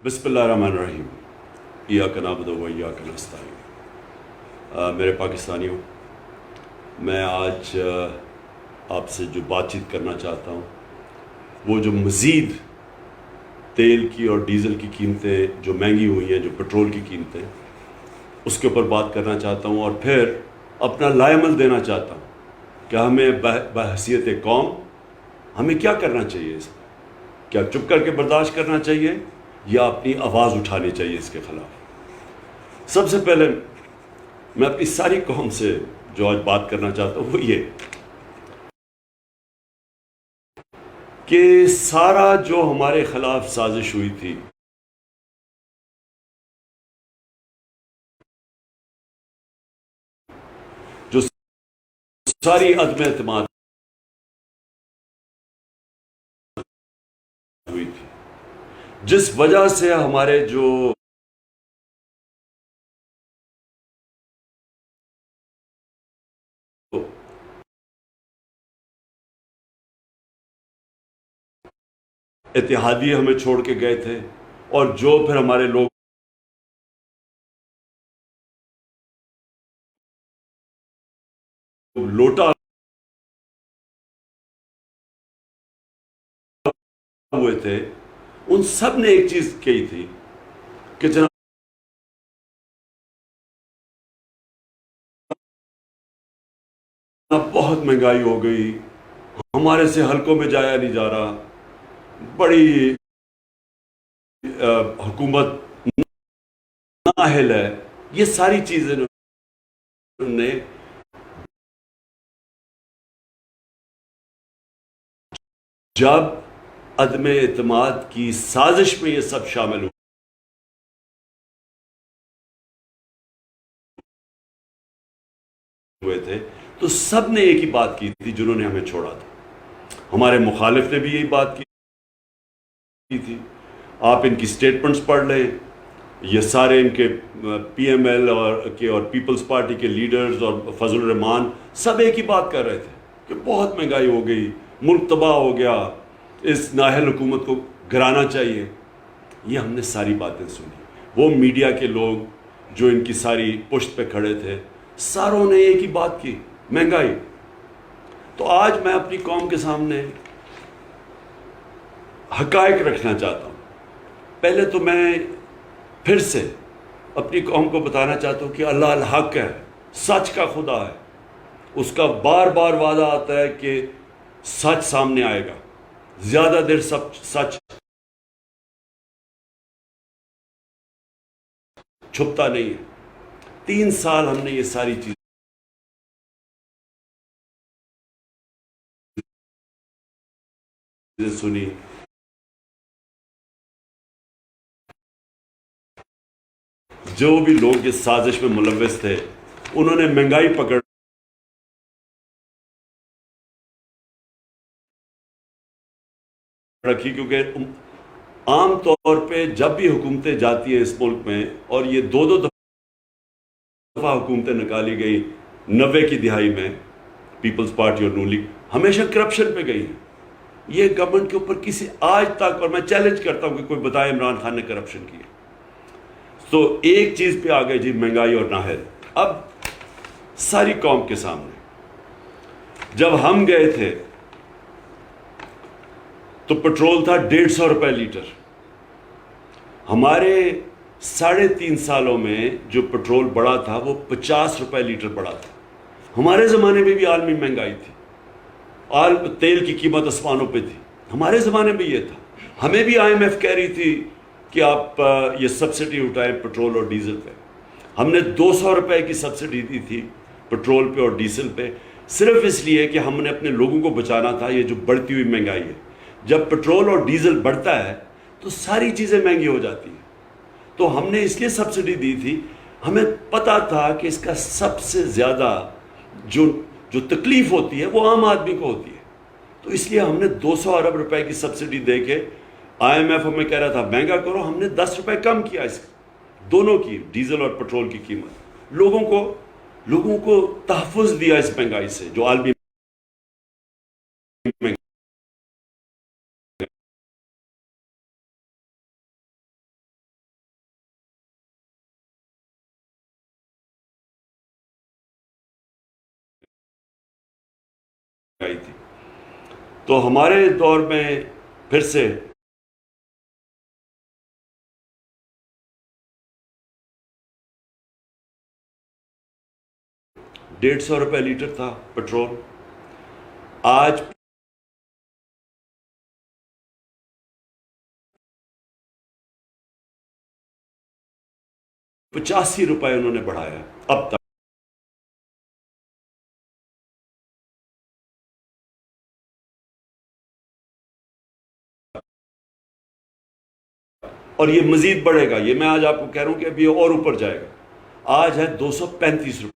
بسم اللہ الرحمن الرحیم ایاک نعبد و ایاک نستعین۔ میرے پاکستانیوں، میں آج آپ سے جو بات چیت کرنا چاہتا ہوں وہ جو مزید تیل کی اور ڈیزل کی قیمتیں جو مہنگی ہوئی ہیں، جو پٹرول کی قیمتیں، اس کے اوپر بات کرنا چاہتا ہوں، اور پھر اپنا لائے عمل دینا چاہتا ہوں کہ ہمیں بحیثیت قوم ہمیں کیا کرنا چاہیے۔ اس میں کیا چپ کر کے برداشت کرنا چاہیے یا اپنی آواز اٹھانی چاہیے اس کے خلاف؟ سب سے پہلے میں اپنی ساری قوم سے جو آج بات کرنا چاہتا ہوں وہ یہ کہ سارا جو ہمارے خلاف سازش ہوئی تھی، جو ساری عدم اعتماد ہوئی تھی، جس وجہ سے ہمارے جو اتحادیے ہمیں چھوڑ کے گئے تھے، اور جو پھر ہمارے لوگ لوٹا ہوئے تھے، ان سب نے ایک چیز کہی تھی کہ جناب بہت مہنگائی ہو گئی، ہمارے سے حلقوں میں جایا نہیں جا رہا، بڑی حکومت نااہل ہے۔ یہ ساری چیزیں انہوں نے جب عدم اعتماد کی سازش میں یہ سب شامل ہوئے تھے، تو سب نے ایک ہی بات کی تھی جنہوں نے ہمیں چھوڑا تھا۔ ہمارے مخالف نے بھی یہی بات کی تھی۔ آپ ان کی سٹیٹمنٹس پڑھ لیں، یہ سارے ان کے پی ایم ایل اور پیپلز پارٹی کے لیڈرز اور فضل الرحمان سب ایک ہی بات کر رہے تھے کہ بہت مہنگائی ہو گئی، ملک تباہ ہو گیا، اس نااہل حکومت کو گرانا چاہیے۔ یہ ہم نے ساری باتیں سنی۔ وہ میڈیا کے لوگ جو ان کی ساری پشت پہ کھڑے تھے، ساروں نے ایک ہی بات کی، مہنگائی۔ تو آج میں اپنی قوم کے سامنے حقائق رکھنا چاہتا ہوں۔ پہلے تو میں پھر سے اپنی قوم کو بتانا چاہتا ہوں کہ اللہ الحق ہے، سچ کا خدا ہے۔ اس کا بار بار وعدہ آتا ہے کہ سچ سامنے آئے گا، زیادہ دیر سچ چھپتا نہیں ہے۔ 3 سال ہم نے یہ ساری چیزیں سنی۔ جو بھی لوگ اس سازش میں ملوث تھے، انہوں نے مہنگائی پکڑ رکھی، کیونکہ عام طور پہ جب بھی حکومتیں جاتی ہیں اس ملک میں، اور یہ دو دفعہ حکومتیں نکالی گئی 90 کی دہائی میں، پیپلز پارٹی اور نون لیگ ہمیشہ کرپشن پہ گئی ہیں۔ یہ گورنمنٹ کے اوپر کسی آج تک، اور میں چیلنج کرتا ہوں کہ کوئی بتائے عمران خان نے کرپشن کی ہے۔ تو ایک چیز پہ آ گئی جی، مہنگائی اور نااہل۔ اب ساری قوم کے سامنے جب ہم گئے تھے تو پٹرول تھا 150 روپے لیٹر۔ ہمارے 3.5 سالوں میں جو پٹرول بڑھا تھا وہ 50 روپے لیٹر بڑھا تھا۔ ہمارے زمانے میں بھی عالمی مہنگائی تھی، تیل کی قیمت آسمانوں پہ تھی، ہمارے زمانے میں یہ تھا۔ ہمیں بھی آئی ایم ایف کہہ رہی تھی کہ آپ یہ سبسڈی اٹھائیں پٹرول اور ڈیزل پہ۔ ہم نے 200 روپے کی سبسڈی دی تھی پٹرول پہ اور ڈیزل پہ، صرف اس لیے کہ ہم نے اپنے لوگوں کو بچانا تھا یہ جو بڑھتی ہوئی مہنگائی ہے۔ جب پٹرول اور ڈیزل بڑھتا ہے تو ساری چیزیں مہنگی ہو جاتی ہیں۔ تو ہم نے اس لیے سبسڈی دی تھی، ہمیں پتہ تھا کہ اس کا سب سے زیادہ جو تکلیف ہوتی ہے وہ عام آدمی کو ہوتی ہے۔ تو اس لیے ہم نے 200 ارب روپے کی سبسڈی دے کے، آئی ایم ایف ہمیں کہہ رہا تھا مہنگا کرو، ہم نے 10 روپے کم کیا اس دونوں کی، ڈیزل اور پٹرول کی قیمت۔ لوگوں کو تحفظ دیا اس مہنگائی سے جو عالمی آئی تھی. تو ہمارے دور میں پھر سے 150 روپے لیٹر تھا پیٹرول. آج ₹85 انہوں نے بڑھایا اب تک. اور یہ مزید بڑھے گا. یہ میں آج آپ کو کہہ رہا ہوں کہ اب یہ اور اوپر جائے گا. آج ہے ₹235.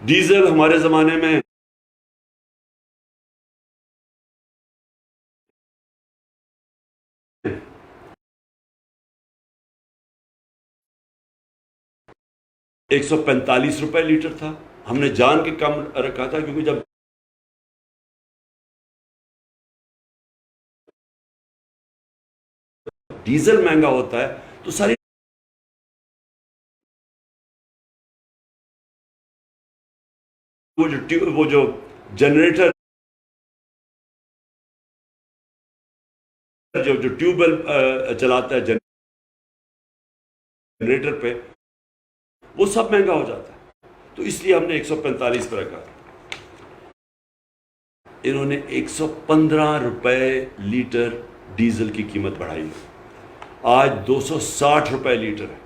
ڈیزل ہمارے زمانے میں 145 روپے لیٹر تھا. ہم نے جان کے کم رکھا تھا کیونکہ جب ڈیزل مہنگا ہوتا ہے تو ساری وہ جو جنریٹر جو ٹیوب ویل چلاتا ہے جنریٹر پہ وہ سب مہنگا ہو جاتا ہے. تو اس لیے ہم نے 145 پہ رکھا. انہوں نے 115 روپے لیٹر ڈیزل کی قیمت بڑھائی. آج 260 روپے لیٹر ہے.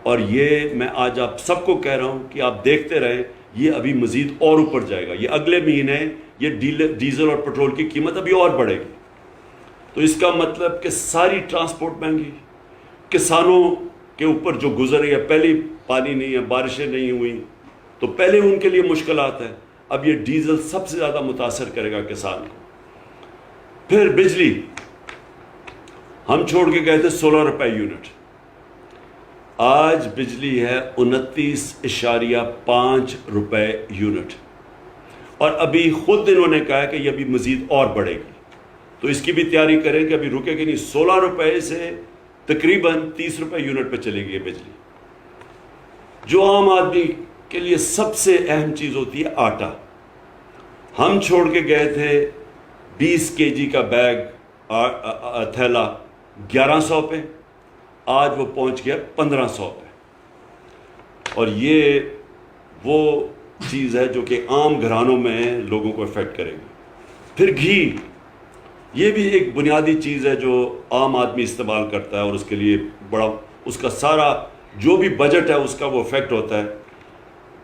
اور یہ میں آج آپ سب کو کہہ رہا ہوں کہ آپ دیکھتے رہیں, یہ ابھی مزید اور اوپر جائے گا. یہ اگلے مہینے یہ ڈیزل اور پیٹرول کی قیمت ابھی اور بڑھے گی. تو اس کا مطلب کہ ساری ٹرانسپورٹ مہنگی, کسانوں کے اوپر جو گزر رہی ہے, پہلی پانی نہیں ہے, بارشیں نہیں ہوئی تو پہلے ان کے لیے مشکلات ہیں. اب یہ ڈیزل سب سے زیادہ متاثر کرے گا کسان کو. پھر بجلی ہم چھوڑ کے گئے تھے 16 روپے یونٹ. آج بجلی ہے 29.5 روپے یونٹ. اور ابھی خود انہوں نے کہا کہ یہ ابھی مزید اور بڑھے گی. تو اس کی بھی تیاری کریں کہ ابھی رکے گی نہیں. 16 روپے سے تقریباً 30 روپے یونٹ پہ چلے گی بجلی. جو عام آدمی کے لیے سب سے اہم چیز ہوتی ہے آٹا. ہم چھوڑ کے گئے تھے 20 kg کا بیگ تھیلا 1100 پہ. آج وہ پہنچ گیا 1500 پہ. اور یہ وہ چیز ہے جو کہ عام گھرانوں میں لوگوں کو افیکٹ کرے گی. پھر گھی, یہ بھی ایک بنیادی چیز ہے جو عام آدمی استعمال کرتا ہے اور اس کے لیے بڑا اس کا سارا جو بھی بجٹ ہے اس کا وہ افیکٹ ہوتا ہے.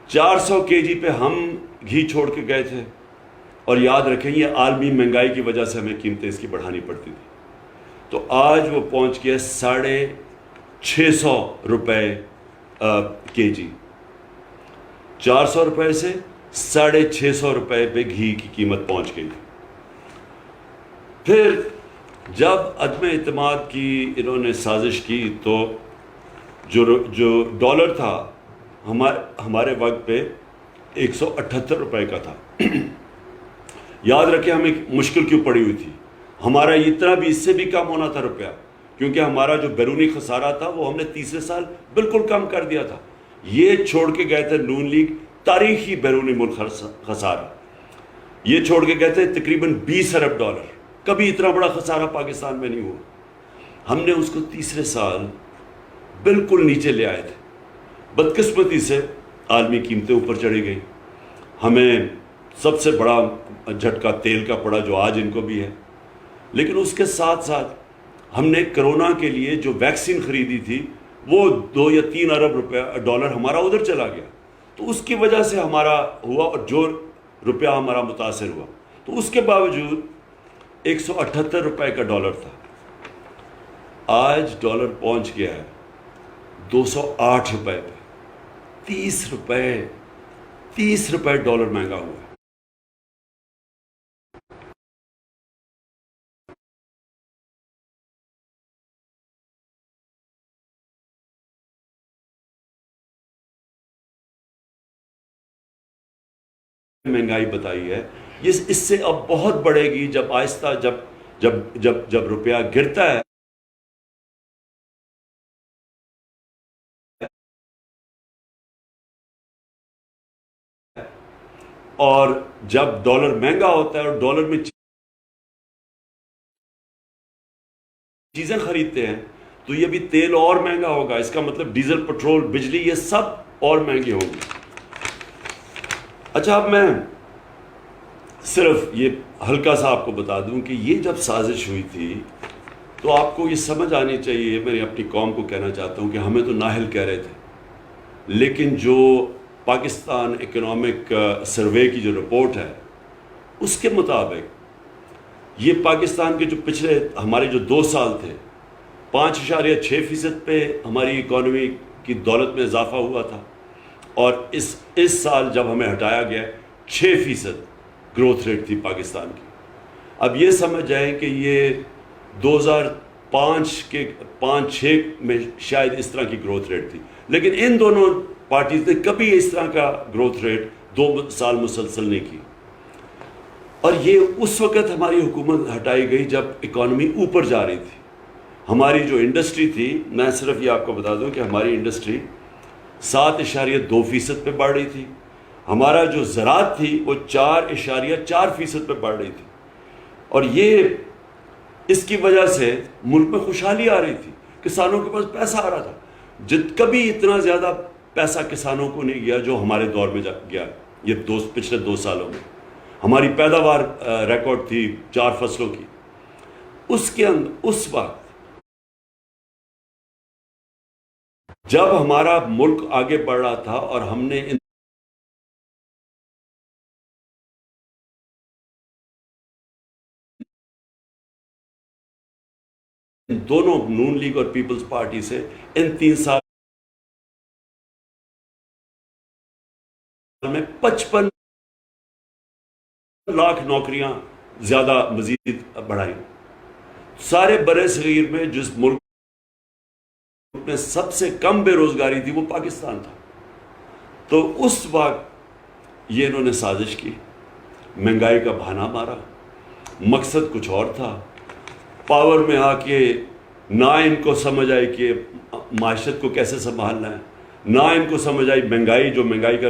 400 kg پہ ہم گھی چھوڑ کے گئے تھے. اور یاد رکھیں یہ عالمی مہنگائی کی وجہ سے ہمیں قیمتیں اس کی بڑھانی پڑتی تھی. تو آج وہ پہنچ گیا 650 روپے kg. 400 روپے سے 650 روپے پہ گھی کی قیمت پہنچ گئی. پھر جب عدم اعتماد کی انہوں نے سازش کی تو جو ڈالر تھا ہمارے وقت پہ 178 روپے کا تھا. یاد رکھیں ہمیں مشکل کیوں پڑی ہوئی تھی. ہمارا اتنا بھی اس سے بھی کم ہونا تھا روپیہ, کیونکہ ہمارا جو بیرونی خسارہ تھا وہ ہم نے تیسرے سال بالکل کم کر دیا تھا. یہ چھوڑ کے گئے تھے نون لیگ تاریخی بیرونی ملک خسارہ. یہ چھوڑ کے گئے تھے تقریباً 20 ارب ڈالر. کبھی اتنا بڑا خسارہ پاکستان میں نہیں ہوا. ہم نے اس کو تیسرے سال بالکل نیچے لے آئے تھے. بدقسمتی سے عالمی قیمتیں اوپر چڑھی گئی. ہمیں سب سے بڑا جھٹکا تیل کا پڑا جو آج ان کو بھی ہے. لیکن اس کے ساتھ ساتھ ہم نے کرونا کے لیے جو ویکسین خریدی تھی وہ 2 یا 3 ارب ڈالر ہمارا ادھر چلا گیا. تو اس کی وجہ سے ہمارا ہوا اور جو روپیہ ہمارا متاثر ہوا. تو اس کے باوجود 178 روپے کا ڈالر تھا. آج ڈالر پہنچ گیا ہے 208 روپے پہ. 30 روپے ڈالر مہنگا ہوا ہے. مہنگائی بتائی ہے یہ اس سے اب بہت بڑھے گی جب آہستہ جب روپیہ گرتا ہے اور جب ڈالر مہنگا ہوتا ہے اور ڈالر میں چیزیں خریدتے ہیں تو یہ بھی تیل اور مہنگا ہوگا. اس کا مطلب ڈیزل، پٹرول، بجلی، یہ سب اور مہنگے ہوں گے. اچھا، اب میں صرف یہ ہلکا سا آپ کو بتا دوں کہ یہ جب سازش ہوئی تھی تو آپ کو یہ سمجھ آنی چاہیے، میں اپنی قوم کو کہنا چاہتا ہوں کہ ہمیں تو نااہل کہہ رہے تھے، لیکن جو پاکستان اکنامک سروے کی جو رپورٹ ہے اس کے مطابق یہ پاکستان کے جو پچھلے ہمارے جو 2 سال تھے 5.6% پہ ہماری اکانومی کی دولت میں اضافہ ہوا تھا، اور اس سال جب ہمیں ہٹایا گیا 6% گروتھ ریٹ تھی پاکستان کی. اب یہ سمجھ جائیں کہ یہ 2005-6 میں شاید اس طرح کی گروتھ ریٹ تھی، لیکن ان دونوں پارٹیز نے کبھی اس طرح کا گروتھ ریٹ 2 سال مسلسل نہیں کی. اور یہ اس وقت ہماری حکومت ہٹائی گئی جب اکانومی اوپر جا رہی تھی. ہماری جو انڈسٹری تھی، میں صرف یہ آپ کو بتا دوں کہ ہماری انڈسٹری 7.2% پہ بڑھ رہی تھی. ہمارا جو زراعت تھی وہ 4.4% پہ بڑھ رہی تھی. اور یہ اس کی وجہ سے ملک میں خوشحالی آ رہی تھی، کسانوں کے پاس پیسہ آ رہا تھا. کبھی اتنا زیادہ پیسہ کسانوں کو نہیں گیا جو ہمارے دور میں گیا یہ پچھلے 2 سالوں میں. ہماری پیداوار ریکارڈ تھی 4 فصلوں کی. اس وقت جب ہمارا ملک آگے بڑھ رہا تھا اور ہم نے ان دونوں نون لیگ اور پیپلز پارٹی سے ان 3 سال میں 55 لاکھ نوکریاں زیادہ مزید بڑھائی. سارے برے صغیر میں جس ملک میں سب سے کم بے روزگاری تھی وہ پاکستان تھا. تو اس وقت یہ انہوں نے سازش کی، مہنگائی کا بہانہ مارا، مقصد کچھ اور تھا. پاور میں آ کے نہ ان کو سمجھ آئی کہ معاشرت کو کیسے سنبھالنا ہے، نہ ان کو سمجھ آئی مہنگائی کا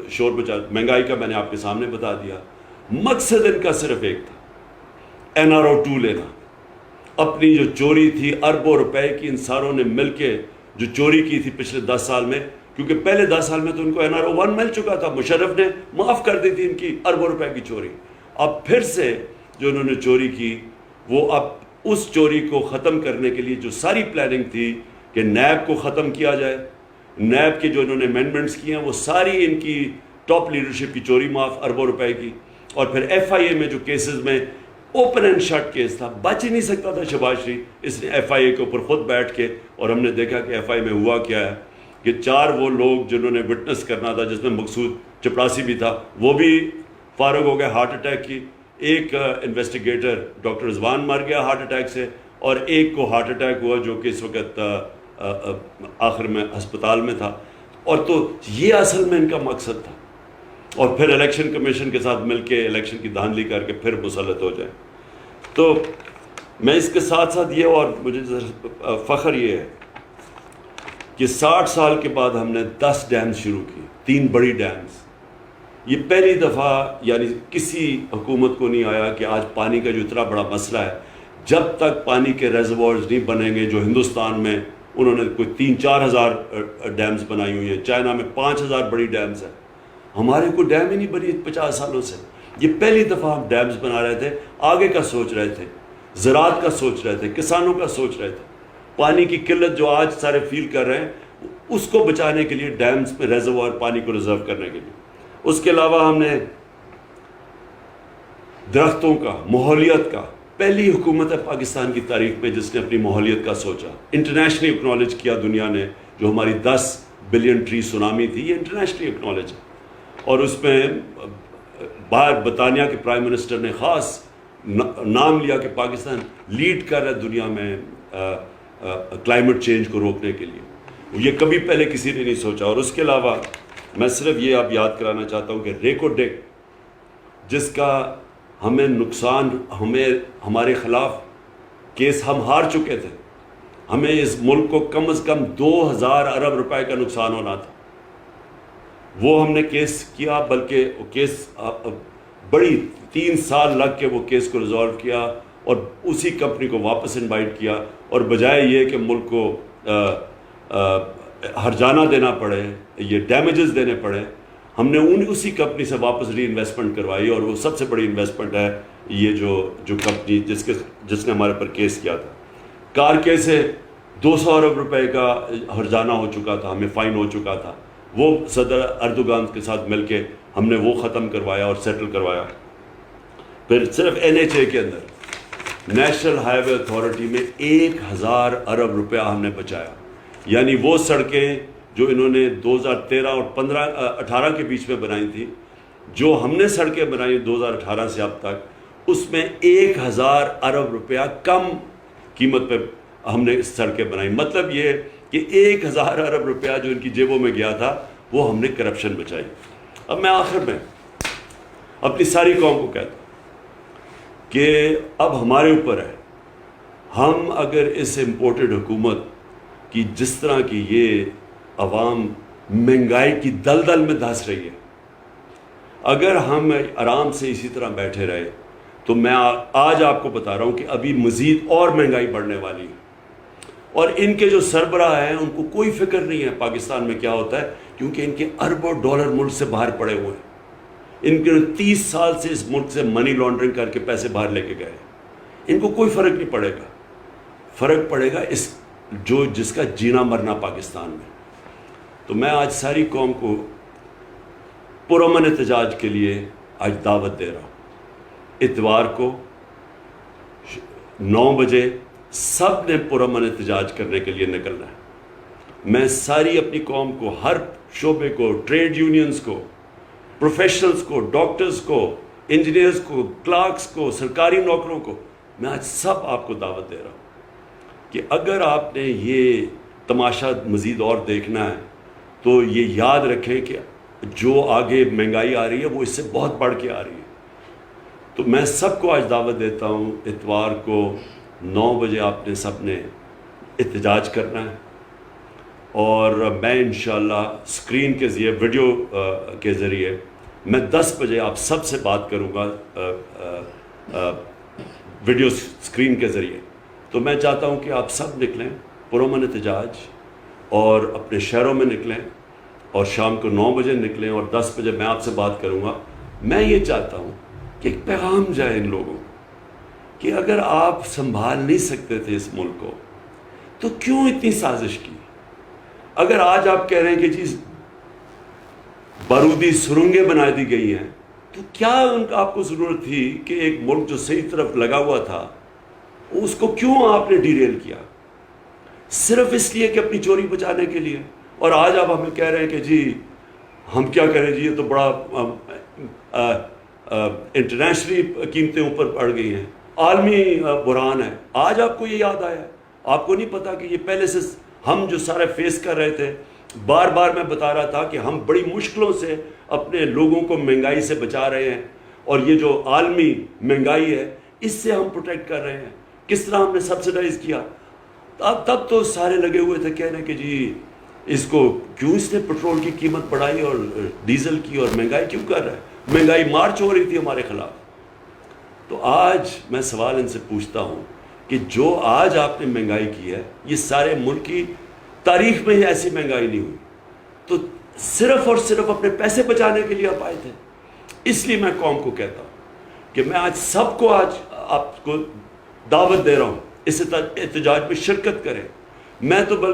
شور بچا. مہنگائی کا میں نے آپ کے سامنے بتا دیا. مقصد ان کا صرف ایک تھا، NRO 2 لینا. اپنی جو چوری تھی اربوں روپے کی ان ساروں نے مل کے جو چوری کی تھی پچھلے 10 سال میں، کیونکہ پہلے 10 سال میں تو ان کو NRO 1 مل چکا تھا، مشرف نے معاف کر دی تھی ان کی اربوں روپے کی چوری. اب پھر سے جو انہوں نے چوری کی، وہ اب اس چوری کو ختم کرنے کے لیے جو ساری پلاننگ تھی کہ نیب کو ختم کیا جائے، نیب کے جو انہوں نے امینڈمنٹس کیے ہیں وہ ساری ان کی ٹاپ لیڈرشپ کی چوری معاف اربوں روپے کی. اور پھر FIA میں جو کیسز میں اوپن اینڈ شٹ کیس تھا، بچ ہی نہیں سکتا تھا شہباز شریف، اس نے FIA کے اوپر خود بیٹھ کے، اور ہم نے دیکھا کہ FIA میں ہوا کیا ہے کہ 4 وہ لوگ جنہوں نے وٹنس کرنا تھا، جس میں مقصود چپراسی بھی تھا، وہ بھی فارغ ہو گئے ہارٹ اٹیک کی. ایک انویسٹیگیٹر ڈاکٹر رضوان مر گیا ہارٹ اٹیک سے، اور ایک کو ہارٹ اٹیک ہوا جو کہ اس وقت آخر میں ہسپتال میں تھا. اور تو یہ اصل میں ان کا مقصد تھا، اور پھر الیکشن کمیشن کے ساتھ مل کے الیکشن کی دھاندلی کر کے پھر مسلط ہو جائیں. تو میں اس کے ساتھ ساتھ یہ، اور مجھے فخر یہ ہے کہ 60 سال کے بعد ہم نے 10 ڈیمز شروع کی، 3 بڑی ڈیمز. یہ پہلی دفعہ یعنی کسی حکومت کو نہیں آیا کہ آج پانی کا جو اتنا بڑا مسئلہ ہے، جب تک پانی کے ریزروارز نہیں بنیں گے جو ہندوستان میں انہوں نے کوئی 3-4 ہزار ڈیمز بنائی ہوئی ہیں، چائنا میں 5,000 بڑی ڈیمز ہیں، ہمارے کوئی ڈیم ہی نہیں بنی 50 سالوں سے. یہ پہلی دفعہ ہم ڈیمز بنا رہے تھے، آگے کا سوچ رہے تھے، زراعت کا سوچ رہے تھے، کسانوں کا سوچ رہے تھے. پانی کی قلت جو آج سارے فیل کر رہے ہیں، اس کو بچانے کے لیے ڈیمز میں ریزروار پانی کو ریزرو کرنے کے لیے. اس کے علاوہ ہم نے درختوں کا، ماحولیت کا، پہلی حکومت ہے پاکستان کی تاریخ میں جس نے اپنی ماحولیت کا سوچا. انٹرنیشنلی اکنالج کیا دنیا نے، جو ہماری 10 بلین ٹری سونامی تھی، یہ انٹرنیشنلی اکنالج ہے. اور اس میں باہر برطانیہ کے پرائم منسٹر نے خاص نام لیا کہ پاکستان لیڈ کر رہا ہے دنیا میں کلائمیٹ چینج کو روکنے کے لیے. یہ کبھی پہلے کسی نے نہیں سوچا. اور اس کے علاوہ میں صرف یہ آپ یاد کرانا چاہتا ہوں کہ ریکو ڈیک جس کا ہمیں نقصان، ہمارے خلاف کیس ہم ہار چکے تھے. ہمیں اس ملک کو کم از کم 2000 ارب روپے کا نقصان ہونا تھا. وہ ہم نے کیس کیا، بلکہ وہ کیس بڑی 3 سال لگ کے وہ کیس کو ریزالو کیا اور اسی کمپنی کو واپس انوائٹ کیا. اور بجائے یہ کہ ملک کو ہرجانہ دینا پڑے، یہ ڈیمیجز دینے پڑے، ہم نے اسی کمپنی سے واپس ری انویسٹمنٹ کروائی. اور وہ سب سے بڑی انویسٹمنٹ ہے یہ جو کمپنی جس نے ہمارے پر کیس کیا تھا. کار کے سے 200 ارب روپے کا ہرجانہ ہو چکا تھا، ہمیں فائن ہو چکا تھا. وہ صدر اردوغان کے ساتھ مل کے ہم نے وہ ختم کروایا اور سیٹل کروایا. پھر صرف NHA کے اندر نیشنل ہائی وے اتھارٹی میں 1000 ارب روپیہ ہم نے بچایا. یعنی وہ سڑکیں جو انہوں نے 2013 اور 18 کے بیچ میں بنائی تھی، جو ہم نے سڑکیں بنائی 2018 سے اب تک، اس میں 1000 ارب روپیہ کم قیمت پہ ہم نے سڑکیں بنائی. مطلب یہ کہ 1000 ارب روپیہ جو ان کی جیبوں میں گیا تھا وہ ہم نے کرپشن بچائی. اب میں آخر میں اپنی ساری قوم کو کہتا ہوں کہ اب ہمارے اوپر ہے، ہم اگر اس امپورٹڈ حکومت کی جس طرح کی یہ عوام مہنگائی کی دلدل میں دھنس رہی ہے، اگر ہم آرام سے اسی طرح بیٹھے رہے تو میں آج آپ کو بتا رہا ہوں کہ ابھی مزید اور مہنگائی بڑھنے والی ہے. اور ان کے جو سربراہ ہیں ان کو کوئی فکر نہیں ہے پاکستان میں کیا ہوتا ہے، کیونکہ ان کے اربوں ڈالر ملک سے باہر پڑے ہوئے ہیں. ان کے 30 سال سے اس ملک سے منی لانڈرنگ کر کے پیسے باہر لے کے گئے. ان کو کوئی فرق نہیں پڑے گا. فرق پڑے گا جس کا جینا مرنا پاکستان میں. تو میں آج ساری قوم کو پرامن احتجاج کے لیے آج دعوت دے رہا ہوں. اتوار کو 9 بجے سب نے پرامن احتجاج کرنے کے لیے نکلنا ہے. میں ساری اپنی قوم کو، ہر شعبے کو، ٹریڈ یونینز کو، پروفیشنلز کو، ڈاکٹرز کو، انجینئرز کو، کلرکس کو، سرکاری نوکروں کو، میں آج سب آپ کو دعوت دے رہا ہوں کہ اگر آپ نے یہ تماشا مزید اور دیکھنا ہے تو یہ یاد رکھیں کہ جو آگے مہنگائی آ رہی ہے وہ اس سے بہت بڑھ کے آ رہی ہے. تو میں سب کو آج دعوت دیتا ہوں، اتوار کو 9 بجے آپ نے سب نے احتجاج کرنا ہے. اور میں انشاءاللہ اسکرین کے ذریعے، ویڈیو کے ذریعے میں 10 بجے آپ سب سے بات کروں گا ویڈیو اسکرین کے ذریعے. تو میں چاہتا ہوں کہ آپ سب نکلیں پرامن احتجاج اور اپنے شہروں میں نکلیں، اور شام کو 9 بجے نکلیں اور 10 بجے میں آپ سے بات کروں گا. میں یہ چاہتا ہوں کہ ایک پیغام جائے ان لوگوں کہ اگر آپ سنبھال نہیں سکتے تھے اس ملک کو تو کیوں اتنی سازش کی؟ اگر آج آپ کہہ رہے ہیں کہ جی بارودی سرنگیں بنا دی گئی ہیں، تو کیا آپ کو ضرورت تھی کہ ایک ملک جو صحیح طرف لگا ہوا تھا اس کو کیوں آپ نے ڈیریل کیا؟ صرف اس لیے کہ اپنی چوری بچانے کے لیے. اور آج آپ ہمیں کہہ رہے ہیں کہ جی ہم کیا کریں جی، یہ تو بڑا انٹرنیشنلی قیمتیں اوپر بڑھ گئی ہیں، عالمی بحران ہے. آج آپ کو یہ یاد آیا؟ آپ کو نہیں پتا کہ یہ پہلے سے ہم جو سارے فیس کر رہے تھے. بار بار میں بتا رہا تھا کہ ہم بڑی مشکلوں سے اپنے لوگوں کو مہنگائی سے بچا رہے ہیں، اور یہ جو عالمی مہنگائی ہے اس سے ہم پروٹیکٹ کر رہے ہیں. کس طرح ہم نے سبسیڈائز کیا. تب تو سارے لگے ہوئے تھے کہنے کہ جی اس کو کیوں اس نے پٹرول کی قیمت بڑھائی اور ڈیزل کی، اور مہنگائی کیوں کر رہا ہے. مہنگائی مارچ ہو رہی تھی ہمارے خلاف. تو آج میں سوال ان سے پوچھتا ہوں کہ جو آج آپ نے مہنگائی کی ہے، یہ سارے ملک کی تاریخ میں ہی ایسی مہنگائی نہیں ہوئی. تو صرف اور صرف اپنے پیسے بچانے کے لیے آپ آئے تھے. اس لیے میں قوم کو کہتا ہوں کہ میں آج سب کو آج آپ کو دعوت دے رہا ہوں اس احتجاج میں شرکت کریں. میں تو